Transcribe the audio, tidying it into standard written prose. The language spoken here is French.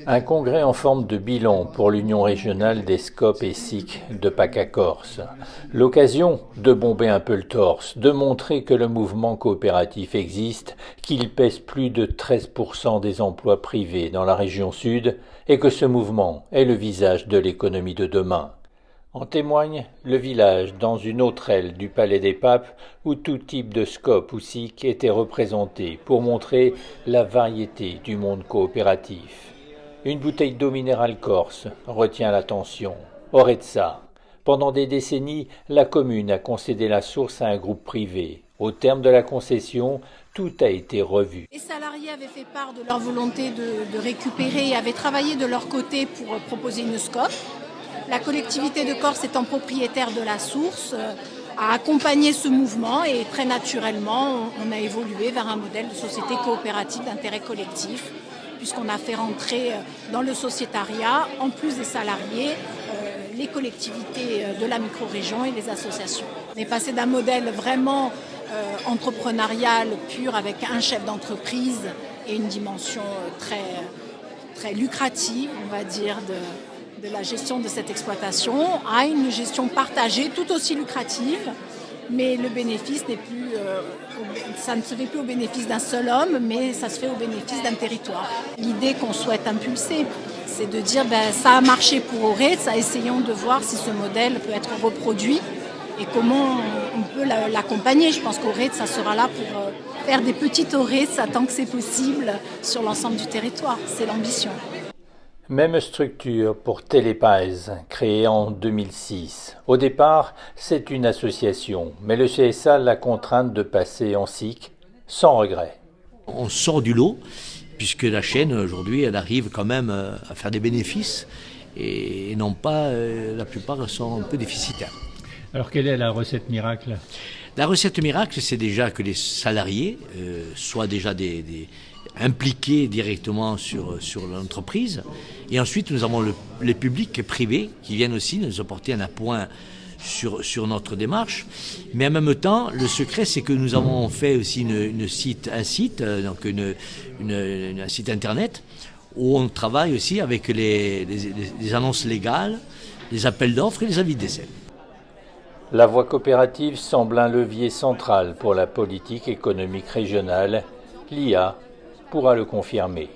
Un congrès en forme de bilan pour l'Union régionale des SCOP et SIC de PACA-Corse. L'occasion de bomber un peu le torse, de montrer que le mouvement coopératif existe, qu'il pèse plus de 13% des emplois privés dans la région sud et que ce mouvement est le visage de l'économie de demain. En témoigne le village dans une autre aile du Palais des Papes où tout type de SCOP ou SIC était représenté pour montrer la variété du monde coopératif. Une bouteille d'eau minérale corse retient l'attention. Orezza. Pendant des décennies, la commune a concédé la source à un groupe privé. Au terme de la concession, tout a été revu. Les salariés avaient fait part de leur volonté de récupérer et avaient travaillé de leur côté pour proposer une SCOP. La collectivité de Corse étant propriétaire de la source a accompagné ce mouvement et très naturellement on a évolué vers un modèle de société coopérative d'intérêt collectif puisqu'on a fait rentrer dans le sociétariat, en plus des salariés, les collectivités de la micro-région et les associations. On est passé d'un modèle vraiment entrepreneurial pur avec un chef d'entreprise et une dimension très lucrative, on va dire, de la gestion de cette exploitation à une gestion partagée tout aussi lucrative, mais le bénéfice n'est plus, ça ne se fait plus au bénéfice d'un seul homme, mais ça se fait au bénéfice d'un territoire. L'idée qu'on souhaite impulser, c'est de dire ça a marché pour Orezza, essayons de voir si ce modèle peut être reproduit et comment on peut l'accompagner. Je pense qu'Orezza sera là pour faire des petites Orezza tant que c'est possible sur l'ensemble du territoire. C'est l'ambition. Même structure pour Télépaise, créée en 2006. Au départ, c'est une association, mais le CSA l'a contrainte de passer en SIC sans regret. On sort du lot, puisque la chaîne, aujourd'hui, elle arrive quand même à faire des bénéfices, et non pas, la plupart sont un peu déficitaires. Alors quelle est la recette miracle ? La recette miracle, c'est déjà que les salariés soient déjà impliqués directement sur l'entreprise. Et ensuite, nous avons les publics privés qui viennent aussi nous apporter un appoint sur notre démarche. Mais en même temps, le secret, c'est que nous avons fait aussi un site internet où on travaille aussi avec les annonces légales, les appels d'offres et les avis d'essai. La voie coopérative semble un levier central pour la politique économique régionale. L'IA pourra le confirmer.